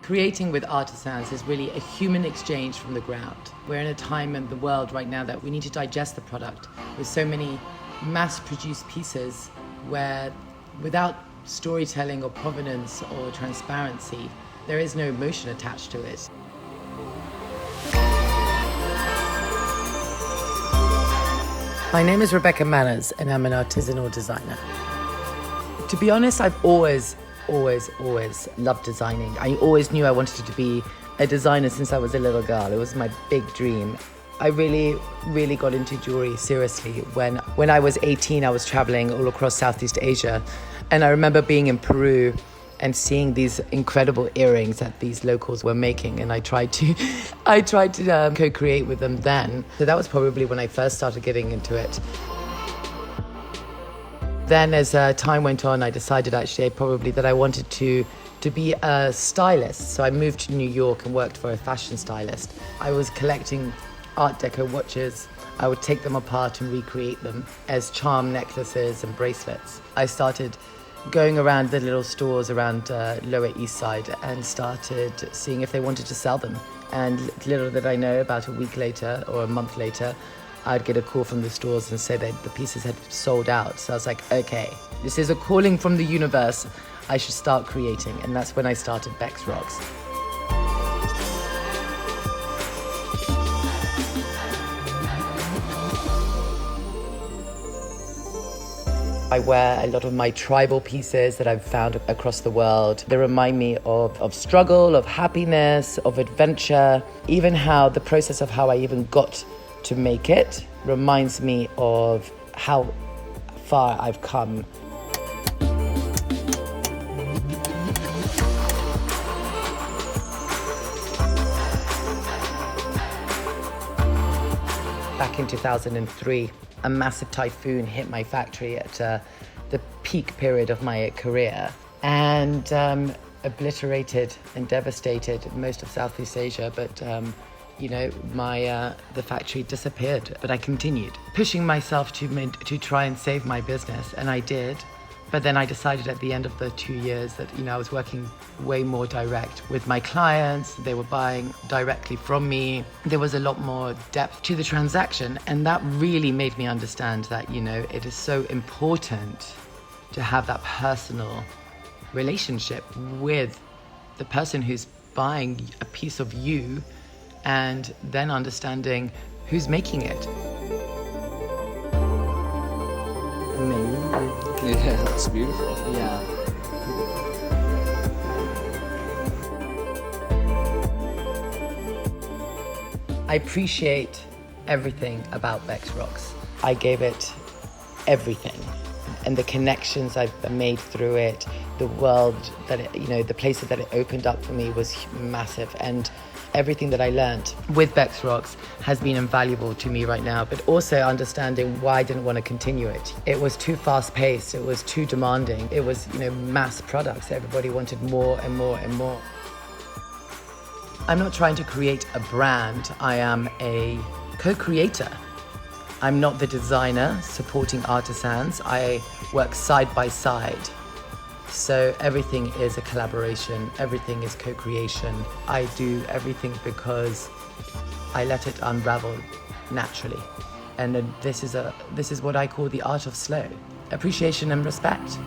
Creating with artisans is really a human exchange from the ground. We're in a time in the world right now that we need to digest the product with so many mass-produced pieces where without storytelling or provenance or transparency, there is no emotion attached to it. My name is Rebecca Manners and I'm an artisanal designer. To be honest, I've always loved designing. I always knew I wanted to be a designer since I was a little girl. It was my big dream. I really got into jewelry seriously when I was 18. I was traveling all across Southeast Asia, and I remember being in Peru and seeing these incredible earrings that these locals were making, and I tried to co-create with them then. So that was probably when I first started getting into it. Then as time went on, I decided actually that I wanted to be a stylist. So I moved to New York and worked for a fashion stylist. I was collecting Art Deco watches. I would take them apart and recreate them as charm necklaces and bracelets. I started going around the little stores around Lower East Side and started seeing if they wanted to sell them. And little did I know, about a week later or a month later, I'd get a call from the stores and say that the pieces had sold out. So I was like, okay, this is a calling from the universe. I should start creating. And that's when I started Bex Rocks. I wear a lot of my tribal pieces that I've found across the world. They remind me of struggle, of happiness, of adventure, even how the process of how I even got to make it reminds me of how far I've come. Back in 2003, a massive typhoon hit my factory at the peak period of my career and obliterated and devastated most of Southeast Asia, but the factory disappeared. But I continued pushing myself to try and save my business, and I did. But then I decided at the end of the 2 years that I was working way more direct with my clients. They were buying directly from me. There was a lot more depth to the transaction, and that really made me understand that it is so important to have that personal relationship with the person who's buying a piece of you, and then understanding who's making it. Amazing. Yeah, that's beautiful. Yeah. I appreciate everything about Bex Rocks. I gave it everything, and the connections I've made through it, the world that the places that it opened up for me was massive, and everything that I learned with Bex Rocks has been invaluable to me right now, but also understanding why I didn't want to continue it. It was too fast-paced, it was too demanding, it was mass products. Everybody wanted more and more and more. I'm not trying to create a brand, I am a co-creator. I'm not the designer supporting artisans, I work side by side. So everything is a collaboration, everything is co-creation. I do everything because I let it unravel naturally. And this is what I call the art of slow. Appreciation and respect.